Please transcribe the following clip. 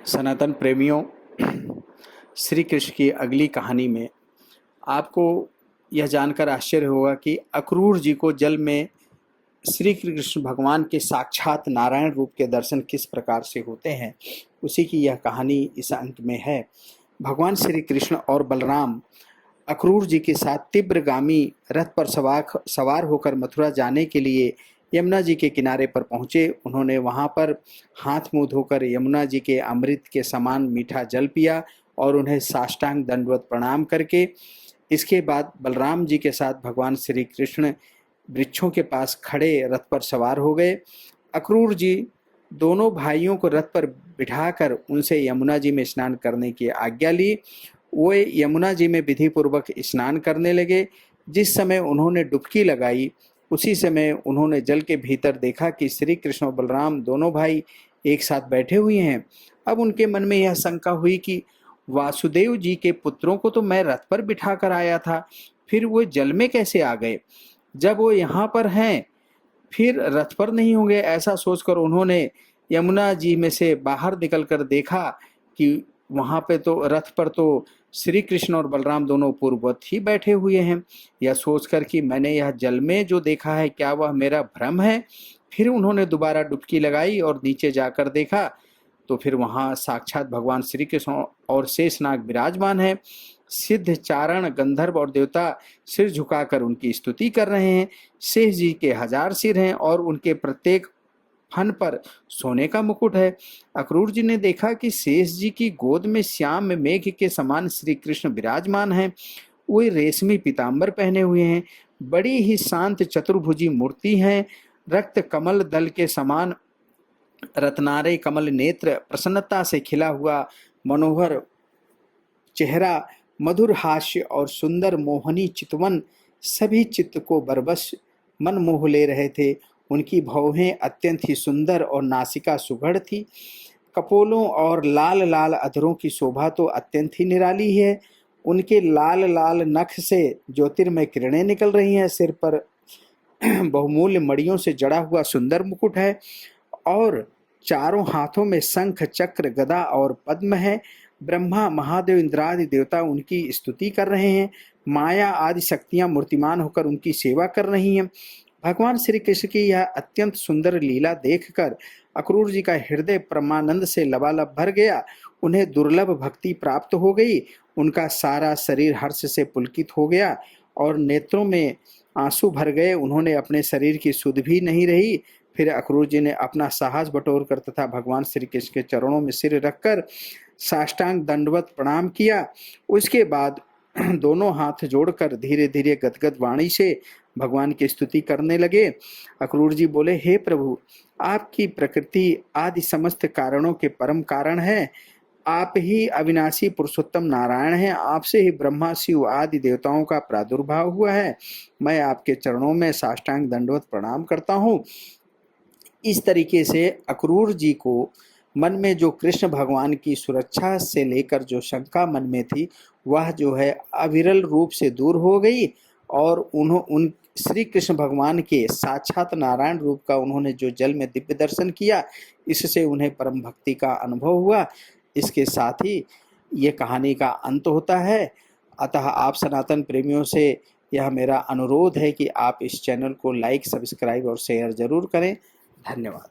सनातन प्रेमियों, श्री कृष्ण की अगली कहानी में आपको यह जानकर आश्चर्य होगा कि अक्रूर जी को जल में श्री कृष्ण भगवान के साक्षात नारायण रूप के दर्शन किस प्रकार से होते हैं, उसी की यह कहानी इस अंक में है। भगवान श्री कृष्ण और बलराम अक्रूर जी के साथ तीव्रगामी रथ पर सवार होकर मथुरा जाने के लिए यमुना जी के किनारे पर पहुँचे। उन्होंने वहाँ पर हाथ मुँह धोकर यमुना जी के अमृत के समान मीठा जल पिया और उन्हें साष्टांग दंडवत प्रणाम करके इसके बाद बलराम जी के साथ भगवान श्री कृष्ण वृक्षों के पास खड़े रथ पर सवार हो गए। अक्रूर जी दोनों भाइयों को रथ पर बिठाकर उनसे यमुना जी में स्नान करने की आज्ञा ली। वो यमुना जी में विधि पूर्वक स्नान करने लगे। जिस समय उन्होंने डुबकी लगाई उसी समय उन्होंने जल के भीतर देखा कि श्री कृष्ण और बलराम दोनों भाई एक साथ बैठे हुए हैं। अब उनके मन में यह शंका हुई कि वासुदेव जी के पुत्रों को तो मैं रथ पर बिठा कर आया था, फिर वो जल में कैसे आ गए? जब वो यहाँ पर हैं फिर रथ पर नहीं होंगे। ऐसा सोचकर उन्होंने यमुना जी में से बाहर निकलकर देखा कि वहाँ पे तो रथ पर तो श्री कृष्ण और बलराम दोनों पूर्ववत ही बैठे हुए हैं। यह सोचकर कि मैंने यह जल में जो देखा है क्या वह मेरा भ्रम है? फिर उन्होंने दोबारा डुबकी लगाई और नीचे जाकर देखा तो फिर वहाँ साक्षात भगवान श्री कृष्ण और शेषनाग विराजमान है। सिद्ध, चारण, गंधर्व और देवता सिर झुकाकर उनकी स्तुति कर रहे हैं। शेष जी के 1000 सिर हैं और उनके प्रत्येक फन पर सोने का मुकुट है। अक्रूर जी ने देखा कि शेष जी की गोद में श्याम मेघ के समान श्री कृष्ण विराजमान हैं। वे रेशमी पीताम्बर पहने हुए हैं, बड़ी ही शांत चतुर्भुजी मूर्ति हैं। रक्त कमल दल के समान रत्नारे कमल नेत्र, प्रसन्नता से खिला हुआ मनोहर चेहरा, मधुर हास्य और सुंदर मोहनी चितवन सभी चित्त को बरबस मन मोह ले रहे थे। उनकी भौहें अत्यंत ही सुंदर और नासिका सुघड़ थी। कपोलों और लाल लाल अधरों की शोभा तो अत्यंत ही निराली है। उनके लाल लाल नख से ज्योतिर्मय किरणें निकल रही हैं। सिर पर बहुमूल्य मणियों से जड़ा हुआ सुंदर मुकुट है और चारों हाथों में शंख, चक्र, गदा और पद्म है। ब्रह्मा, महादेव, इंद्रादि देवता उनकी स्तुति कर रहे हैं। माया आदि शक्तियां मूर्तिमान होकर उनकी सेवा कर रही हैं। भगवान श्री कृष्ण की यह अत्यंत सुंदर लीला देखकर अक्रूर जी का हृदय परमानंद से लबालब भर गया। उन्हें दुर्लभ भक्ति प्राप्त हो गई। उनका सारा शरीर हर्ष से पुलकित हो गया और नेत्रों में आंसू भर गए। उन्होंने अपने शरीर की सुध भी नहीं रही। फिर अक्रूर जी ने अपना साहस बटोरकर तथा भगवान श्री कृष्ण के चरणों में सिर रखकर साष्टांग दंडवत प्रणाम किया। उसके बाद दोनों हाथ जोड़कर धीरे धीरे गदगद वाणी से भगवान की स्तुति करने लगे। अक्रूर जी बोले, हे प्रभु, आपकी प्रकृति आदि समस्त कारणों के परम कारण है। आप ही अविनाशी पुरुषोत्तम नारायण हैं। आपसे ही ब्रह्मा, शिव आदि देवताओं का प्रादुर्भाव हुआ है। मैं आपके चरणों में साष्टांग दंडवत प्रणाम करता हूँ। इस तरीके से अक्रूर जी को मन में जो कृष्ण भगवान की सुरक्षा से लेकर जो शंका मन में थी वह जो है अविरल रूप से दूर हो गई और उन श्री कृष्ण भगवान के साक्षात नारायण रूप का उन्होंने जो जल में दिव्य दर्शन किया, इससे उन्हें परम भक्ति का अनुभव हुआ। इसके साथ ही ये कहानी का अंत होता है। अतः आप सनातन प्रेमियों से यह मेरा अनुरोध है कि आप इस चैनल को लाइक, सब्सक्राइब और शेयर जरूर करें। धन्यवाद।